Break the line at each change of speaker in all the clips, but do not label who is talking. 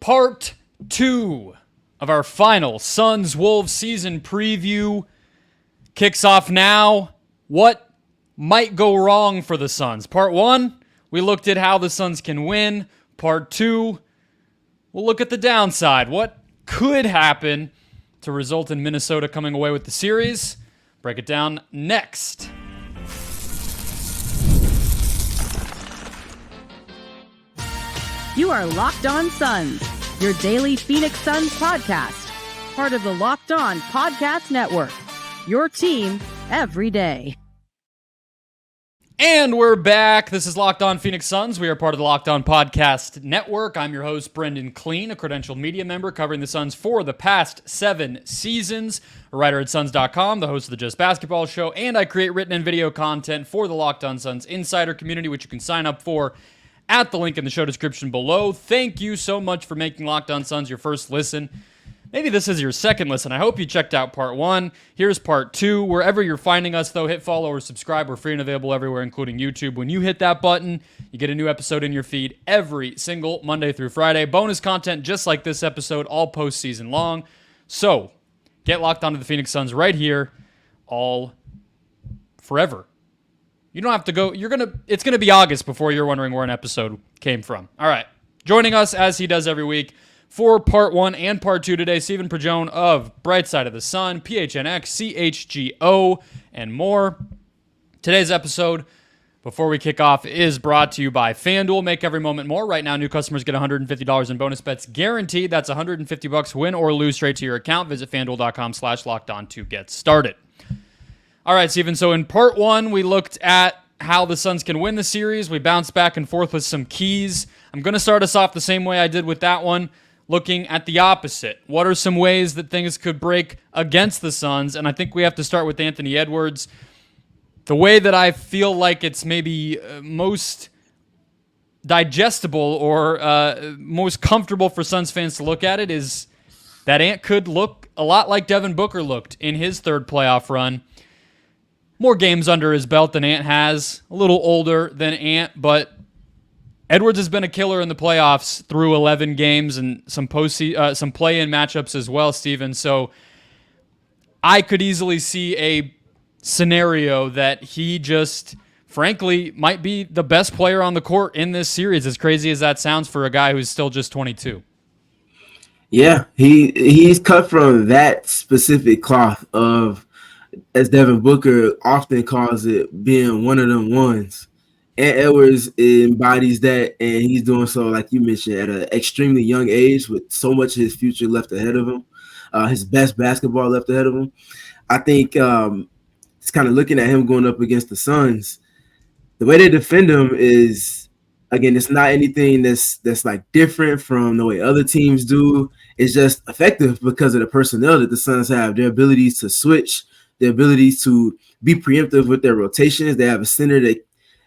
Part 2 of our final Suns-Wolves season preview kicks off now. What might go wrong for the Suns? Part 1, we looked at how the Suns can win. Part 2, we'll look at the downside. What could happen to result in Minnesota coming away with the series? Break it down next.
You are Locked On Suns, your daily Phoenix Suns podcast. Part of the Locked On Podcast Network, your team every day.
And we're back. This is Locked On Phoenix Suns. We are part of the Locked On Podcast Network. I'm your host, Brendon Kleen, a credentialed media member covering the Suns for the past 7 seasons, a writer at Suns.com, the host of the Just Basketball Show, and I create written and video content for the Locked On Suns Insider community, which you can sign up for at the link in the show description below. Thank you so much for making Locked On Suns your first listen. Maybe this is your second listen. I hope you checked out part 1. Here's part 2. Wherever you're finding us, though, hit follow or subscribe. We're free and available everywhere, including YouTube. When you hit that button, you get a new episode in your feed every single Monday through Friday. Bonus content just like this episode, all postseason long. So, get locked onto the Phoenix Suns right here, all forever. You don't have to go. It's gonna be August before you're wondering where an episode came from. All right. Joining us, as he does every week, for part 1 and part 2 today, Stephen PridGeon of Bright Side of the Sun, PHNX, CHGO, and more. Today's episode, before we kick off, is brought to you by FanDuel. Make every moment more. Right now, new customers get $150 in bonus bets guaranteed. That's $150 win or lose straight to your account. Visit FanDuel.com/lockedon to get started. All right, Stephen, so in part 1, we looked at how the Suns can win the series. We bounced back and forth with some keys. I'm going to start us off the same way I did with that one, looking at the opposite. What are some ways that things could break against the Suns? And I think we have to start with Anthony Edwards. The way that I feel like it's maybe most digestible or most comfortable for Suns fans to look at it is that Ant could look a lot like Devin Booker looked in his third playoff run. More games under his belt than Ant has. A little older than Ant, but Edwards has been a killer in the playoffs through 11 games and some play-in matchups as well, Steven. So I could easily see a scenario that he just, frankly, might be the best player on the court in this series, as crazy as that sounds for a guy who's still just 22.
Yeah, he's cut from that specific cloth of, as Devin Booker often calls it, being one of them ones. And Edwards embodies that, and he's doing so, like you mentioned, at an extremely young age with so much of his future left ahead of him, his best basketball left ahead of him. I think it's kind of looking at him going up against the Suns. The way they defend him is, again, it's not anything that's like different from the way other teams do. It's just effective because of the personnel that the Suns have, their abilities to switch, their abilities to be preemptive with their rotations. They have a center that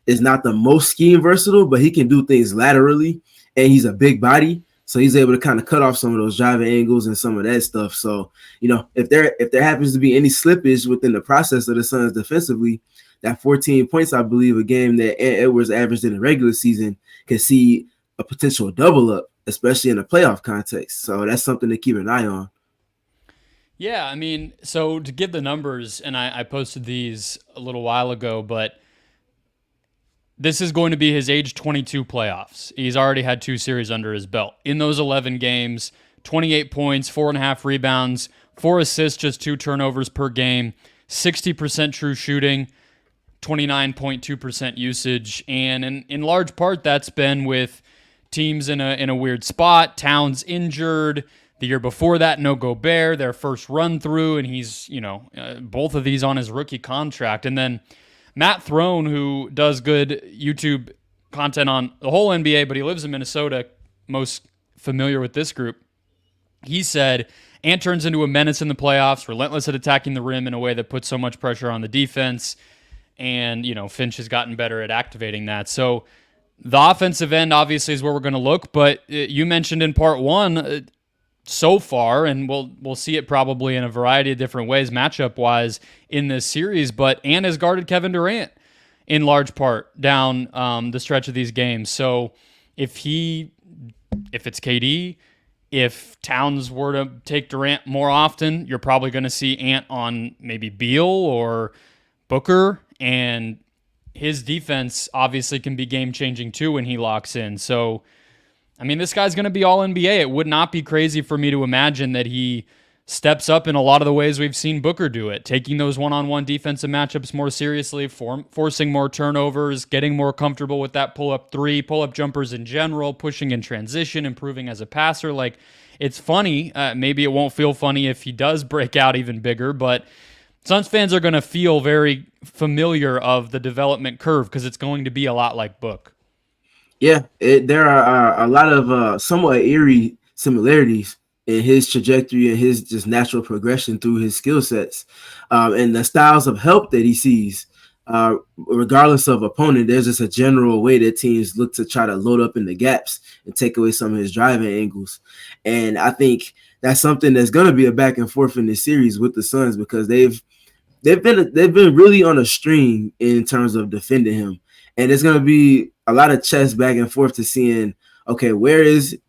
is not the most scheme versatile, but he can do things laterally, and he's a big body, so he's able to kind of cut off some of those driving angles and some of that stuff. So, if there happens to be any slippage within the process of the Suns defensively, that 14 points, I believe, a game that Edwards averaged in the regular season, can see a potential double up, especially in a playoff context. So that's something to keep an eye on.
Yeah, I mean, so to give the numbers, and I posted these a little while ago, but this is going to be his age 22 playoffs. He's already had 2 series under his belt. In those 11 games, 28 points, 4.5 rebounds, 4 assists, just 2 turnovers per game, 60% true shooting, 29.2% usage. And in large part, that's been with teams in a weird spot. Towns injured. The year before that, no Gobert, their first run through, and he's, both of these on his rookie contract. And then Matt Throne, who does good YouTube content on the whole NBA, but he lives in Minnesota, most familiar with this group, he said, Ant turns into a menace in the playoffs, relentless at attacking the rim in a way that puts so much pressure on the defense. And, Finch has gotten better at activating that. So the offensive end obviously is where we're going to look, but you mentioned in part 1, so far, and we'll see it probably in a variety of different ways matchup-wise in this series, but Ant has guarded Kevin Durant in large part down the stretch of these games. So if it's KD, If Towns were to take Durant more often, you're probably going to see Ant on maybe Beal or Booker, and his defense obviously can be game-changing too when he locks in. So, I mean, this guy's going to be all NBA. It would not be crazy for me to imagine that he steps up in a lot of the ways we've seen Booker do it, taking those one-on-one defensive matchups more seriously, forcing more turnovers, getting more comfortable with that pull-up three, pull-up jumpers in general, pushing in transition, improving as a passer. Like, it's funny. Maybe it won't feel funny if he does break out even bigger, but Suns fans are going to feel very familiar of the development curve because it's going to be a lot like Book.
Yeah, there are a lot of somewhat eerie similarities in his trajectory and his just natural progression through his skill sets, and the styles of help that he sees. Regardless of opponent, there's just a general way that teams look to try to load up in the gaps and take away some of his driving angles. And I think that's something that's going to be a back and forth in this series with the Suns because they've been really on a string in terms of defending him. And it's going to be a lot of chess back and forth to seeing, okay, where is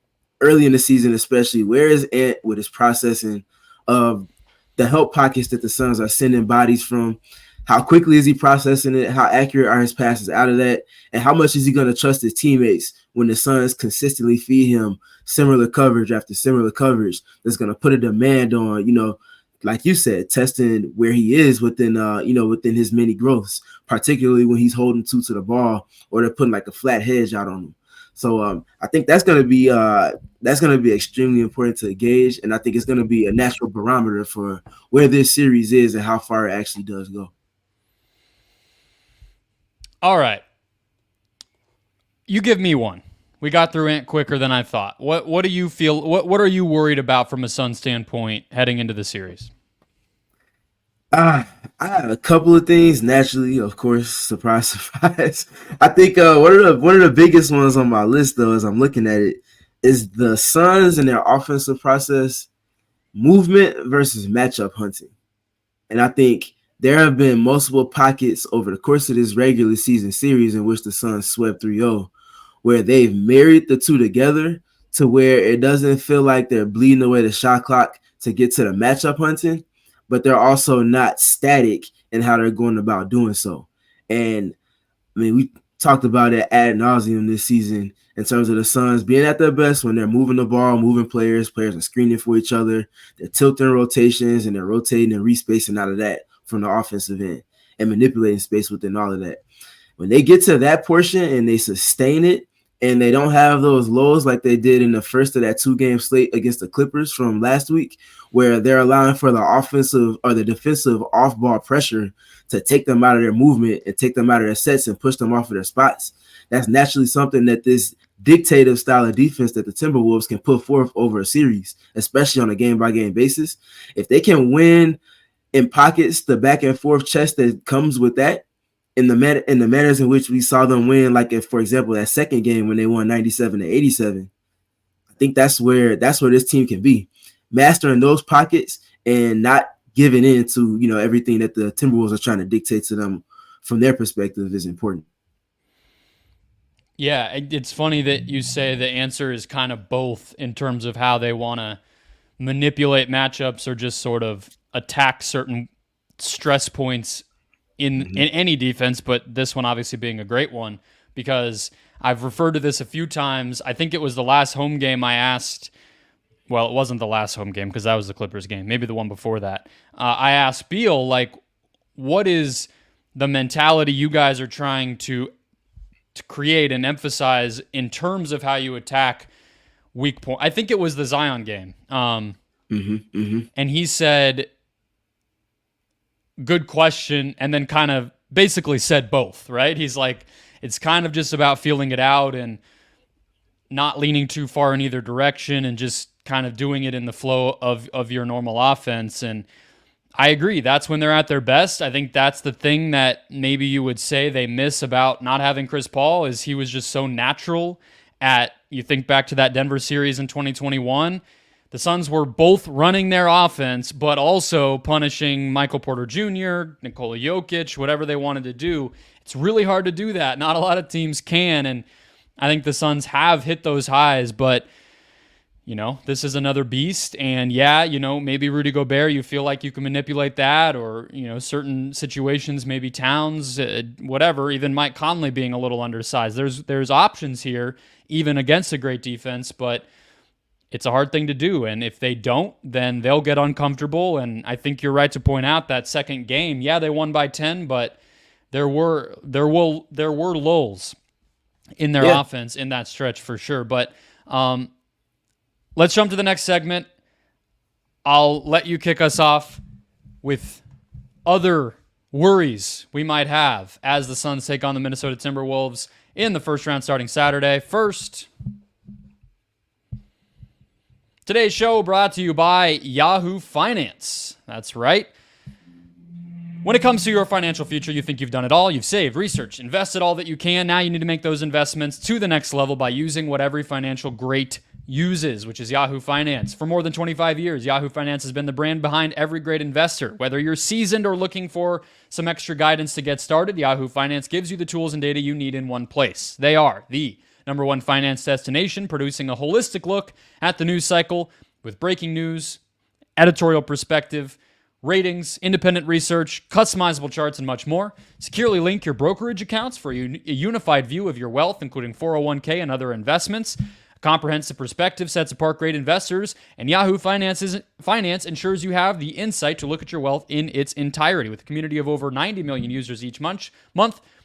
early in the season, especially where is Ant with his processing of the help pockets that the Suns are sending bodies from? How quickly is he processing it? How accurate are his passes out of that? And how much is he going to trust his teammates when the Suns consistently feed him similar coverage after similar coverage that's going to put a demand on, like you said, testing where he is within his many growths, particularly when he's holding two to the ball or they're putting like a flat hedge out on him. So I think that's going to be extremely important to gauge, and I think it's going to be a natural barometer for where this series is and how far it actually does go.
All right, you give me one. We got through Ant quicker than I thought. What do you feel? What are you worried about from a Suns standpoint heading into the series?
I have a couple of things. Naturally, of course, surprise, surprise. I think one of the biggest ones on my list, though, as I'm looking at it, is the Suns and their offensive process, movement versus matchup hunting. And I think there have been multiple pockets over the course of this regular season series in which the Suns swept 3-0, where they've married the two together to where it doesn't feel like they're bleeding away the shot clock to get to the matchup hunting, but they're also not static in how they're going about doing so. And I mean, we talked about it ad nauseum this season in terms of the Suns being at their best when they're moving the ball, moving players are screening for each other, they're tilting rotations, and they're rotating and respacing out of that from the offensive end and manipulating space within all of that. When they get to that portion and they sustain it, and they don't have those lows like they did in the first of that 2-game slate against the Clippers from last week, where they're allowing for the offensive or the defensive off-ball pressure to take them out of their movement and take them out of their sets and push them off of their spots. That's naturally something that this dictative style of defense that the Timberwolves can put forth over a series, especially on a game-by-game basis. If they can win in pockets, the back and forth chess that comes with that, in the manners in which we saw them win, like if, for example, that second game when they won 97-87, I think that's where this team can be, mastering those pockets and not giving in to everything that the Timberwolves are trying to dictate to them from their perspective is important.
Yeah, it's funny that you say the answer is kind of both in terms of how they want to manipulate matchups or just sort of attack certain stress points in any defense, but this one obviously being a great one, because I've referred to this a few times. I think it was the last home game I asked, well, it wasn't the last home game because that was the Clippers game, maybe the one before that. I asked Beal, like, what is the mentality you guys are trying to create and emphasize in terms of how you attack weak point? I think it was the Zion game. And he said, good question, and then kind of basically said both, right? He's like, it's kind of just about feeling it out and not leaning too far in either direction and just kind of doing it in the flow of your normal offense. And I agree, that's when they're at their best. I think that's the thing that maybe you would say they miss about not having Chris Paul, is he was just so natural at, you think back to that Denver series in 2021, the Suns were both running their offense, but also punishing Michael Porter Jr., Nikola Jokic, whatever they wanted to do. It's really hard to do that. Not a lot of teams can, and I think the Suns have hit those highs, but this is another beast. And maybe Rudy Gobert, you feel like you can manipulate that, or, certain situations, maybe Towns, whatever, even Mike Conley being a little undersized. There's options here, even against a great defense, but it's a hard thing to do. And if they don't, then they'll get uncomfortable. And I think you're right to point out that second game, they won by 10, but there were lulls in their offense in that stretch for sure. But, let's jump to the next segment. I'll let you kick us off with other worries we might have as the Suns take on the Minnesota Timberwolves in the first round starting Saturday. First, today's show brought to you by Yahoo Finance. That's right. When it comes to your financial future, you think you've done it all. You've saved, researched, invested all that you can. Now you need to make those investments to the next level by using what every financial great uses, which is Yahoo Finance. For more than 25 years, Yahoo Finance has been the brand behind every great investor. Whether you're seasoned or looking for some extra guidance to get started, Yahoo Finance gives you the tools and data you need in one place. They are the #1 finance destination, producing a holistic look at the news cycle with breaking news, editorial perspective, ratings, independent research, customizable charts, and much more. Securely link your brokerage accounts for a unified view of your wealth, including 401k and other investments. A comprehensive perspective sets apart great investors, and Yahoo Finance ensures you have the insight to look at your wealth in its entirety. With a community of over 90 million users each month,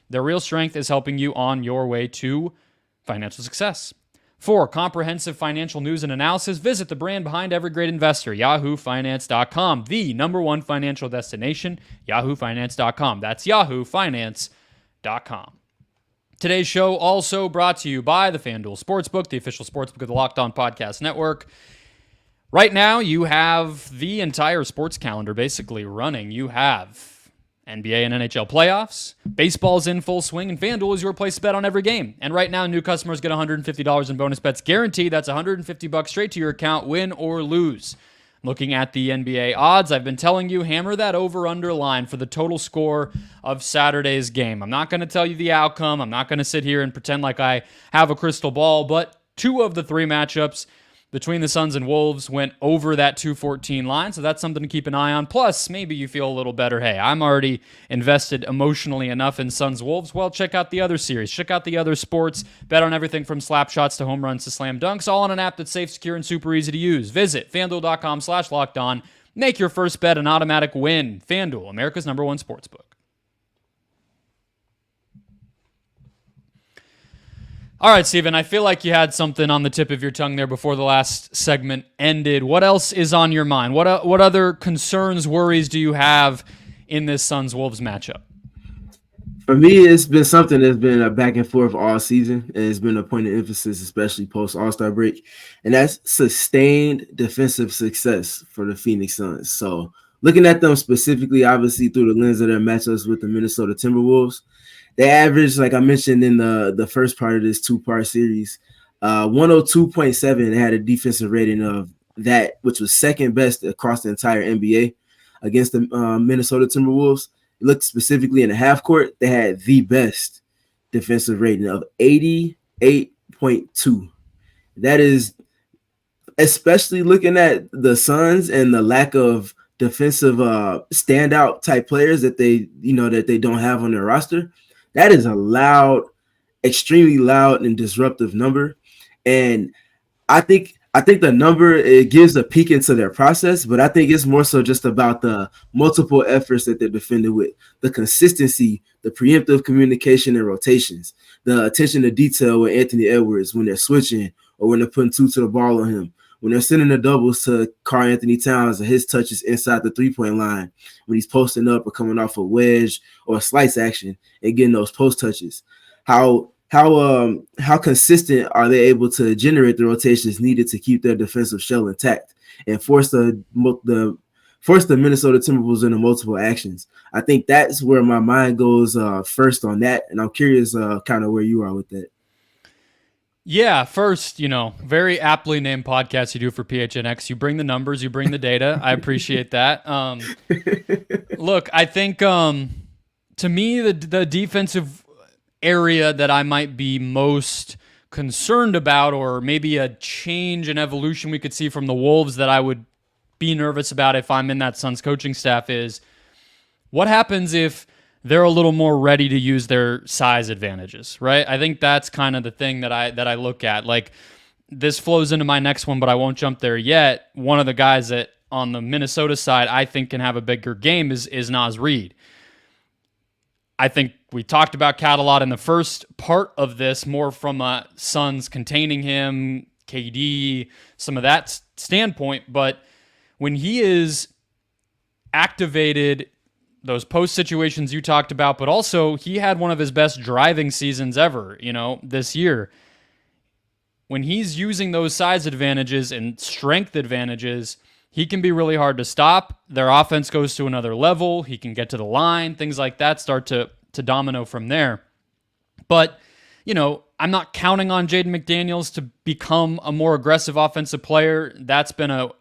their real strength is helping you on your way to financial success. For comprehensive financial news and analysis, visit the brand behind every great investor, yahoofinance.com, the #1 financial destination, yahoofinance.com. That's yahoofinance.com. Today's show also brought to you by the FanDuel Sportsbook, the official sportsbook of the Locked On Podcast Network. Right now, you have the entire sports calendar basically running. You have NBA and NHL playoffs, baseball's in full swing, and FanDuel is your place to bet on every game. And right now, new customers get $150 in bonus bets guaranteed. That's $150 straight to your account, win or lose. Looking at the NBA odds, I've been telling you, hammer that over-under line for the total score of Saturday's game. I'm not going to tell you the outcome. I'm not going to sit here and pretend like I have a crystal ball, but 2 of the 3 matchups between the Suns and Wolves went over that 214 line, so that's something to keep an eye on. Plus, maybe you feel a little better. Hey, I'm already invested emotionally enough in Suns-Wolves. Well, check out the other series. Check out the other sports. Bet on everything from slap shots to home runs to slam dunks, all on an app that's safe, secure, and super easy to use. Visit FanDuel.com/LockedOn. Make your first bet an automatic win. FanDuel, America's #1 sportsbook. All right, Stephen, I feel like you had something on the tip of your tongue there before the last segment ended. What else is on your mind? What other concerns, worries do you have in this Suns-Wolves matchup?
For me, it's been something that's been a back and forth all season, and it's been a point of emphasis, especially post-All-Star break, and that's sustained defensive success for the Phoenix Suns. So looking at them specifically, obviously through the lens of their matchups with the Minnesota Timberwolves, they averaged, like I mentioned in the first part of this 2-part series, 102.7. They had a defensive rating of that, which was second best across the entire NBA against the Minnesota Timberwolves. Looked specifically in the half court, they had the best defensive rating of 88.2. That is, especially looking at the Suns and the lack of defensive standout type players that they don't have on their roster. That is a loud, extremely loud and disruptive number. And I think the number, it gives a peek into their process, but I think it's more so just about the multiple efforts that they're defending with, the consistency, the preemptive communication and rotations, the attention to detail with Anthony Edwards when they're switching or when they're putting 2 to the ball on him, when they're sending the doubles to Karl Anthony Towns and his touches inside the 3-point line, when he's posting up or coming off a wedge or a slice action and getting those post touches. How consistent are they able to generate the rotations needed to keep their defensive shell intact and force the Minnesota Timberwolves into multiple actions? I think that's where my mind goes first on that, and I'm curious kind of where you are with that.
Yeah, first, very aptly named podcast you do for PHNX. You bring the numbers, you bring the data. I appreciate that. Look, I think to me, the defensive area that I might be most concerned about, or maybe a change and evolution we could see from the Wolves that I would be nervous about if I'm in that Suns coaching staff, is what happens if they're a little more ready to use their size advantages, right? I think that's kind of the thing that I look at. Like, this flows into my next one, but I won't jump there yet. One of the guys that on the Minnesota side I think can have a bigger game is Naz Reid. I think we talked about Cat a lot in the first part of this, more from a Suns containing him, KD, some of that standpoint. But when he is activated, those post situations you talked about, but also he had one of his best driving seasons ever, this year. When he's using those size advantages and strength advantages, he can be really hard to stop. Their offense goes to another level. He can get to the line. Things like that start to domino from there. But, I'm not counting on Jaden McDaniels to become a more aggressive offensive player. That's been a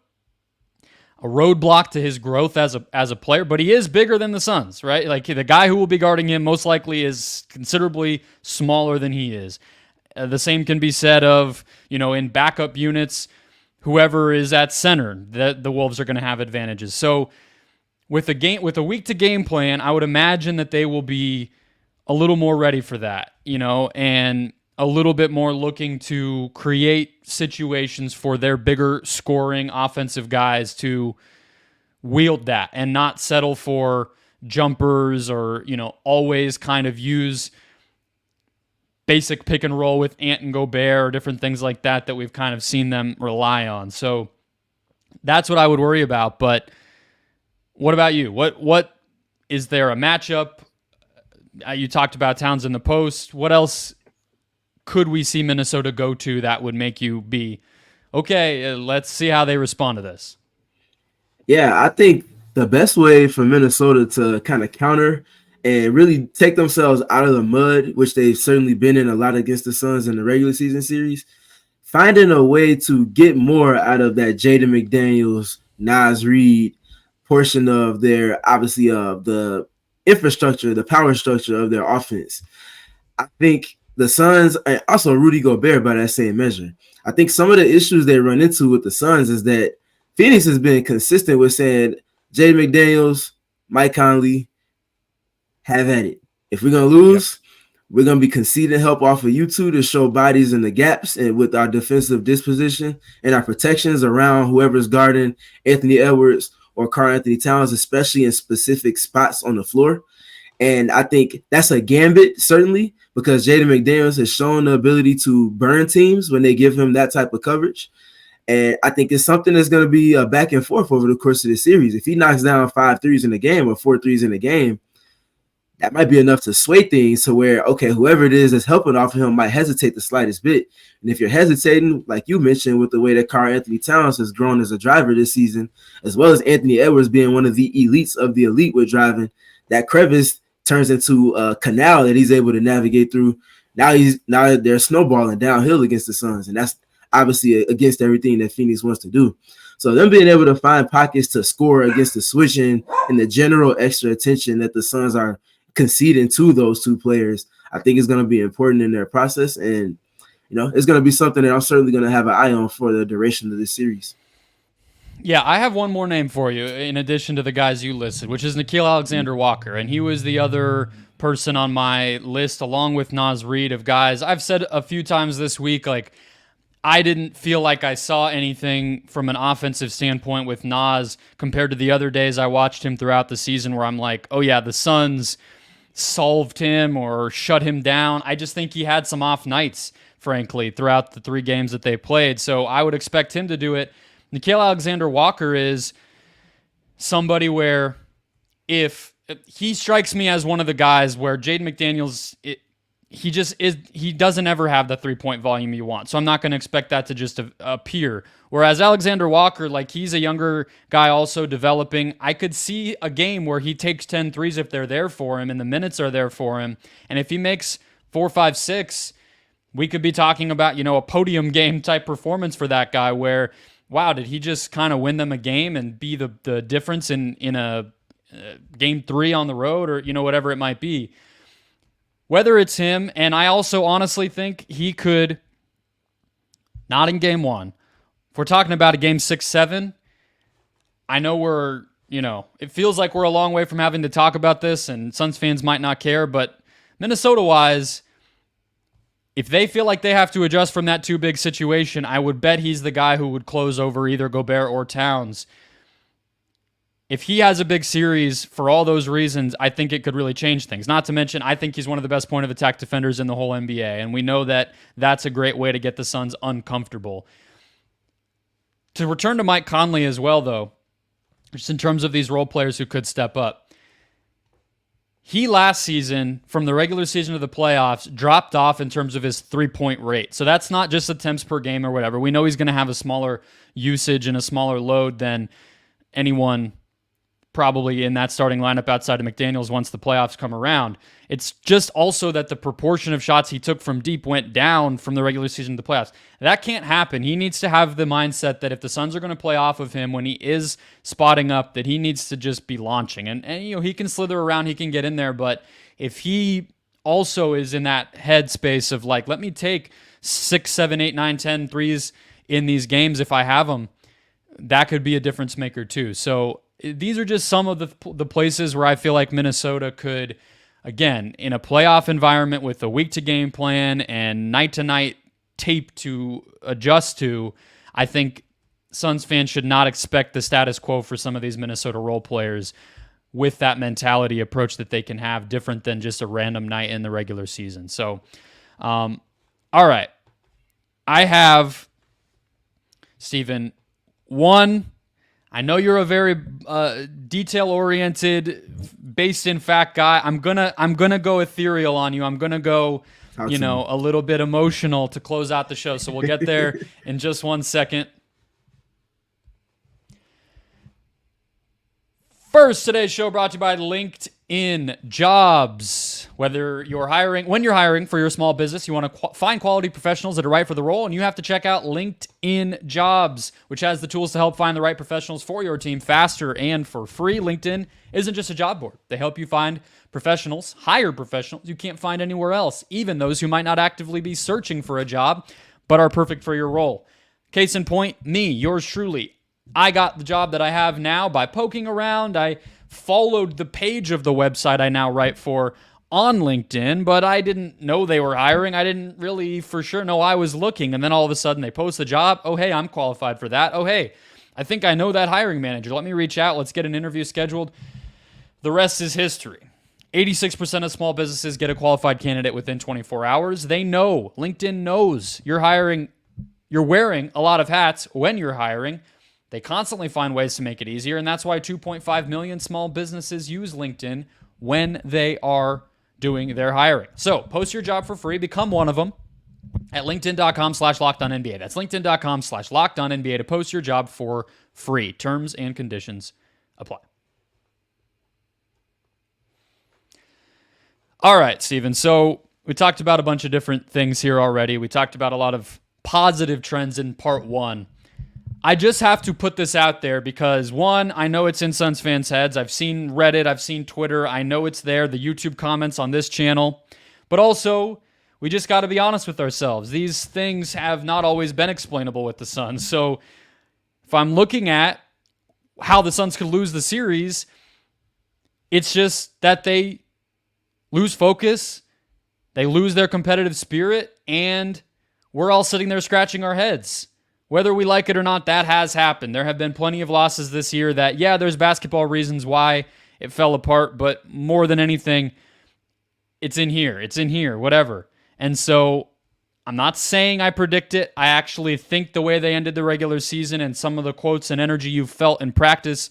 roadblock to his growth as a player, but he is bigger than the Suns, right? Like, the guy who will be guarding him most likely is considerably smaller than he is. The same can be said of, in backup units, whoever is at center, the Wolves are going to have advantages. So with a week to game plan, I would imagine that they will be a little more ready for that, and a little bit more looking to create situations for their bigger scoring offensive guys to wield that and not settle for jumpers or, always kind of use basic pick and roll with Ant and Gobert or different things like that we've kind of seen them rely on. So that's what I would worry about. But what about you? What is there a matchup? You talked about Towns in the post. What else could we see Minnesota go to that would make you be, okay, let's see how they respond to this?
Yeah, I think the best way for Minnesota to kind of counter and really take themselves out of the mud, which they've certainly been in a lot against the Suns in the regular season series, finding a way to get more out of that Jaden McDaniels, Naz Reid portion of their, obviously, the infrastructure, the power structure of their offense. I think the Suns, and also Rudy Gobert by that same measure, I think some of the issues they run into with the Suns is that Phoenix has been consistent with saying, Jaden McDaniels, Mike Conley, have at it. If we're going to lose, we're going to be conceding help off of you two to show bodies in the gaps and with our defensive disposition and our protections around whoever's guarding Anthony Edwards or Karl-Anthony Towns, especially in specific spots on the floor. And I think that's a gambit, certainly, because Jaden McDaniels has shown the ability to burn teams when they give him that type of coverage. And I think it's something that's going to be a back and forth over the course of the series. If he knocks down 5 threes in a game or 4 threes in a game, that might be enough to sway things to where, okay, whoever it is that's helping off of him might hesitate the slightest bit. And if you're hesitating, like you mentioned, with the way that Karl-Anthony Towns has grown as a driver this season, as well as Anthony Edwards being one of the elites of the elite with driving, that crevice turns into a canal that he's able to navigate through. Now they're snowballing downhill against the Suns, and that's obviously against everything that Phoenix wants to do. So them being able to find pockets to score against the switching and the general extra attention that the Suns are conceding to those two players, I think is going to be important in their process. And, it's going to be something that I'm certainly going to have an eye on for the duration of this series.
Yeah, I have one more name for you in addition to the guys you listed, which is Nickeil Alexander-Walker. And he was the other person on my list along with Naz Reid of guys. I've said a few times this week, like, I didn't feel like I saw anything from an offensive standpoint with Naz compared to the other days I watched him throughout the season where I'm like, oh yeah, the Suns solved him or shut him down. I just think he had some off nights, frankly, throughout the 3 games that they played. So I would expect him to do it. Nickeil Alexander-Walker is somebody where if he strikes me as one of the guys where Jaden McDaniels, he doesn't ever have the 3-point volume you want. So I'm not going to expect that to just appear. Whereas Alexander Walker, like, he's a younger guy also developing. I could see a game where he takes 10 threes if they're there for him and the minutes are there for him. And if he makes 4, 5, 6, we could be talking about, a podium game type performance for that guy where, wow, did he just kind of win them a game and be the difference in a game 3 on the road or, whatever it might be. Whether it's him, and I also honestly think he could not in game 1. If we're talking about a game 6-7, I know it feels like we're a long way from having to talk about this, and Suns fans might not care, but Minnesota-wise, if they feel like they have to adjust from that too big situation, I would bet he's the guy who would close over either Gobert or Towns. If he has a big series for all those reasons, I think it could really change things. Not to mention, I think he's one of the best point of attack defenders in the whole NBA, and we know that that's a great way to get the Suns uncomfortable. To return to Mike Conley as well, though, just in terms of these role players who could step up, he last season, from the regular season to the playoffs, dropped off in terms of his three-point rate. So that's not just attempts per game or whatever. We know he's going to have a smaller usage and a smaller load than anyone probably in that starting lineup outside of McDaniels once the playoffs come around. It's just also that the proportion of shots he took from deep went down from the regular season to the playoffs. That can't happen. He needs to have the mindset that if the Suns are going to play off of him when he is spotting up, that he needs to just be launching. And he can slither around, he can get in there, but if he also is in that headspace of like, let me take 6, 7, 8, 9, 10 threes in these games if I have them, that could be a difference maker too. So these are just some of the places where I feel like Minnesota could, again, in a playoff environment with a week-to-game plan and night-to-night tape to adjust to, I think Suns fans should not expect the status quo for some of these Minnesota role players with that mentality approach that they can have, different than just a random night in the regular season. So, all right. I have, Stephen, one. I know you're a very detail-oriented, based-in-fact guy. I'm gonna go ethereal on you. I'm gonna go, a little bit emotional to close out the show. So we'll get there in just one second. First, today's show brought to you by LinkedIn Jobs. When you're hiring for your small business, you want to find quality professionals that are right for the role, and you have to check out LinkedIn Jobs, which has the tools to help find the right professionals for your team faster and for free. LinkedIn isn't just a job board. They help you find professionals, hire professionals you can't find anywhere else, even those who might not actively be searching for a job, but are perfect for your role. Case in point, me, yours truly. I got the job that I have now by poking around. I followed the page of the website I now write for on LinkedIn, but I didn't know they were hiring. I didn't really for sure know I was looking. And then all of a sudden they post the job. Oh, hey, I'm qualified for that. Oh, hey, I think I know that hiring manager. Let me reach out. Let's get an interview scheduled. The rest is history. 86% of small businesses get a qualified candidate within 24 hours. They know. LinkedIn knows you're hiring. You're wearing a lot of hats when you're hiring. They constantly find ways to make it easier, and that's why 2.5 million small businesses use LinkedIn when they are doing their hiring. So post your job for free. Become one of them at linkedin.com/LockedOnNBA. That's linkedin.com/LockedOnNBA to post your job for free. Terms and conditions apply. All right, Stephen. So we talked about a bunch of different things here already. We talked about a lot of positive trends in part one. I just have to put this out there because, one, I know it's in Suns fans' heads. I've seen Reddit. I've seen Twitter. I know it's there, the YouTube comments on this channel. But also, we just got to be honest with ourselves. These things have not always been explainable with the Suns. So if I'm looking at how the Suns could lose the series, it's just that they lose focus, they lose their competitive spirit, and we're all sitting there scratching our heads. Whether we like it or not, that has happened. There have been plenty of losses this year that, yeah, there's basketball reasons why it fell apart, but more than anything, it's in here, whatever. And so I'm not saying I predict it. I actually think the way they ended the regular season and some of the quotes and energy you've felt in practice,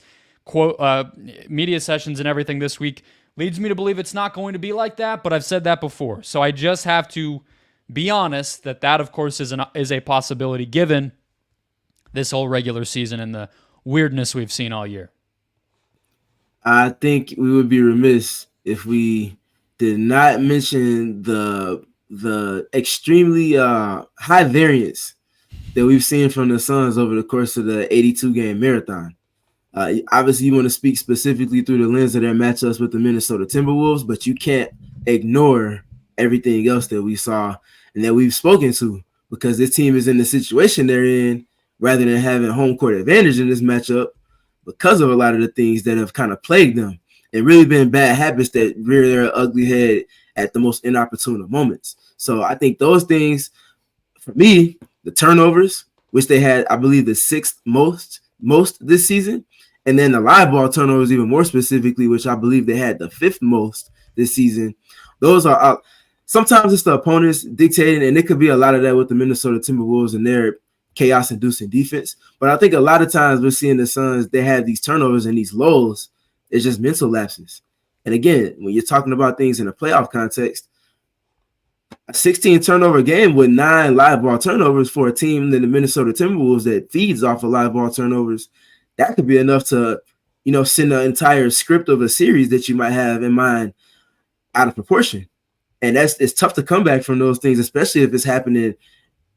media sessions and everything this week leads me to believe it's not going to be like that, but I've said that before. So I just have to be honest that, of course, is a possibility given this whole regular season and the weirdness we've seen all year.
I think we would be remiss if we did not mention the extremely high variance that we've seen from the Suns over the course of the 82-game marathon. Obviously, you want to speak specifically through the lens of their matchups with the Minnesota Timberwolves, but you can't ignore everything else that we saw and that we've spoken to because this team is in the situation they're in rather than having home court advantage in this matchup because of a lot of the things that have kind of plagued them and really been bad habits that rear their ugly head at the most inopportune of moments. So I think those things, for me, the turnovers, which they had, I believe, the sixth most this season, and then the live ball turnovers even more specifically, which I believe they had the fifth most this season. Those are sometimes it's the opponents dictating, and it could be a lot of that with the Minnesota Timberwolves and their chaos-inducing defense. But I think a lot of times we're seeing the Suns, they have these turnovers and these lulls. It's just mental lapses. And again, when you're talking about things in a playoff context, a 16 turnover game with 9 live ball turnovers for a team than the Minnesota Timberwolves that feeds off of live ball turnovers, that could be enough to, send the entire script of a series that you might have in mind out of proportion. And it's tough to come back from those things, especially if it's happening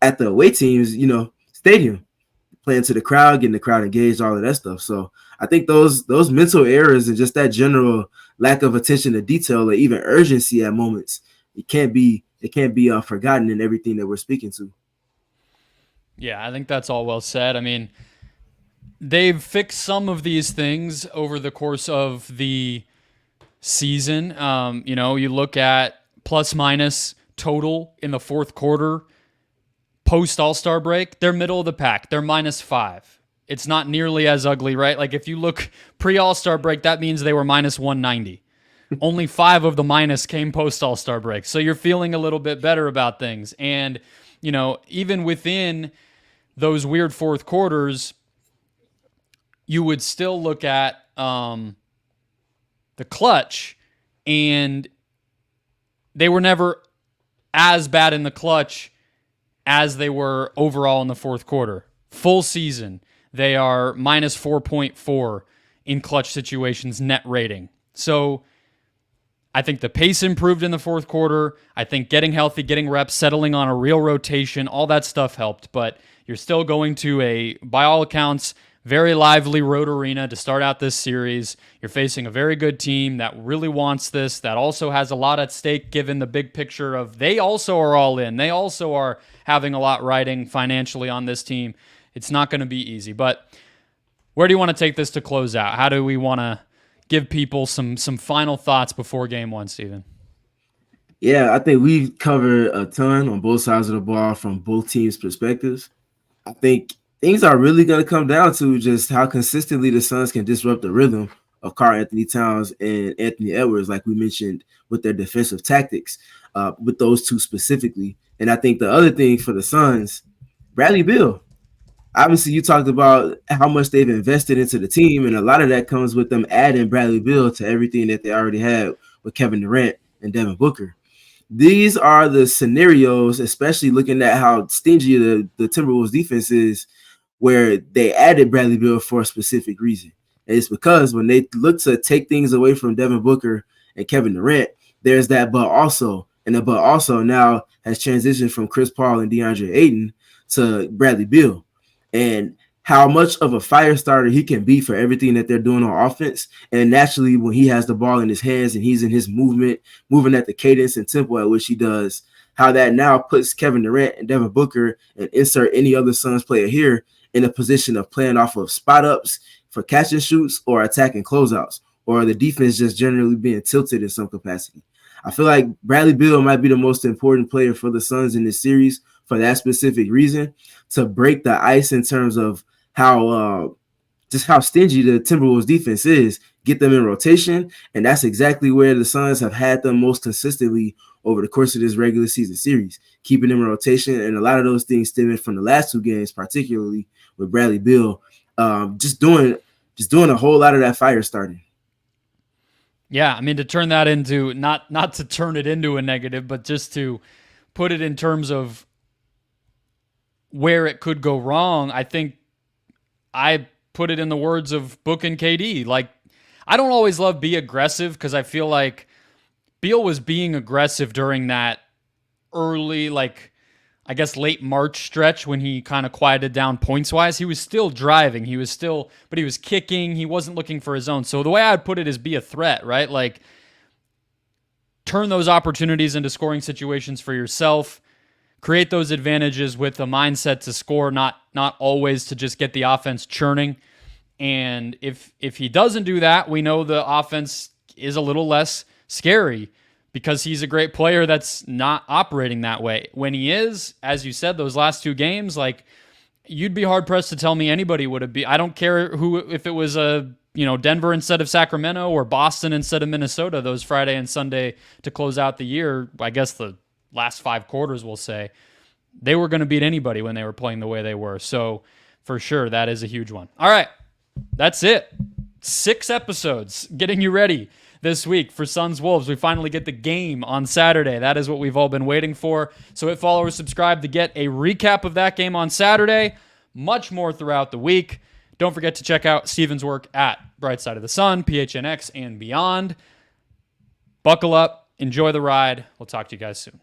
at the away team's, stadium, playing to the crowd, getting the crowd engaged, all of that stuff. So I think those mental errors and just that general lack of attention to detail or even urgency at moments, it can't be forgotten in everything that we're speaking to.
Yeah, I think that's all well said. I mean, they've fixed some of these things over the course of the season. You look at plus minus total in the fourth quarter post All-Star break, they're middle of the pack. They're -5. It's not nearly as ugly, right? Like if you look pre-All-Star break, that means they were -190. Only 5 of the minus came post All-Star break. So you're feeling a little bit better about things. And, even within those weird fourth quarters, you would still look at the clutch, and they were never as bad in the clutch as they were overall in the fourth quarter. Full season, they are -4.4 in clutch situations net rating. So I think the pace improved in the fourth quarter. I think getting healthy, getting reps, settling on a real rotation, all that stuff helped. But you're still going to by all accounts, very lively road arena to start out this series. You're facing a very good team that really wants this, that also has a lot at stake given the big picture of they also are all in. They also are having a lot riding financially on this team. It's not going to be easy. But where do you want to take this to close out? How do we want to give people some final thoughts before game one, Stephen?
Yeah, I think we've covered a ton on both sides of the ball from both teams' perspectives. I think things are really going to come down to just how consistently the Suns can disrupt the rhythm of Karl-Anthony Towns and Anthony Edwards, like we mentioned, with their defensive tactics, with those two specifically. And I think the other thing for the Suns, Bradley Beal. Obviously, you talked about how much they've invested into the team, and a lot of that comes with them adding Bradley Beal to everything that they already had with Kevin Durant and Devin Booker. These are the scenarios, especially looking at how stingy the Timberwolves defense is, where they added Bradley Beal for a specific reason. And it's because when they look to take things away from Devin Booker and Kevin Durant, there's that but also. And the but also now has transitioned from Chris Paul and DeAndre Ayton to Bradley Beal. And how much of a fire starter he can be for everything that they're doing on offense. And naturally, when he has the ball in his hands and he's in his moving at the cadence and tempo at which he does, how that now puts Kevin Durant and Devin Booker and insert any other Suns player here in a position of playing off of spot ups for catch and shoots or attacking closeouts, or the defense just generally being tilted in some capacity. I feel like Bradley Beal might be the most important player for the Suns in this series for that specific reason, to break the ice in terms of how stingy the Timberwolves defense is, get them in rotation. And that's exactly where the Suns have had them most consistently over the course of this regular season series, keeping them in rotation. And a lot of those things stemming from the last 2 games, particularly with Bradley Beal, just doing a whole lot of that fire starting.
Yeah, I mean, to turn that into, not to turn it into a negative, but just to put it in terms of where it could go wrong, I think I put it in the words of Book and KD. Like, I don't always love be aggressive because I feel like Beal was being aggressive during that early, I guess late March stretch when he kind of quieted down points-wise. He was still driving. But he was kicking. He wasn't looking for his own. So the way I'd put it is be a threat, right? Like, turn those opportunities into scoring situations for yourself. create those advantages with a mindset to score, not always to just get the offense churning. And if he doesn't do that, we know the offense is a little less scary because he's a great player that's not operating that way. When he is, as you said, those last 2 games, like, you'd be hard pressed to tell me anybody would have been. I don't care who, if it was Denver instead of Sacramento or Boston instead of Minnesota, those Friday and Sunday to close out the year. I guess the last 5 quarters, we'll say, they were going to beat anybody when they were playing the way they were. So for sure, that is a huge one. All right, that's it. 6 episodes getting you ready this week for Suns Wolves. We finally get the game on Saturday. That is what we've all been waiting for. So hit follow or subscribe to get a recap of that game on Saturday. Much more throughout the week. Don't forget to check out Steven's work at Bright Side of the Sun, PHNX, and beyond. Buckle up. Enjoy the ride. We'll talk to you guys soon.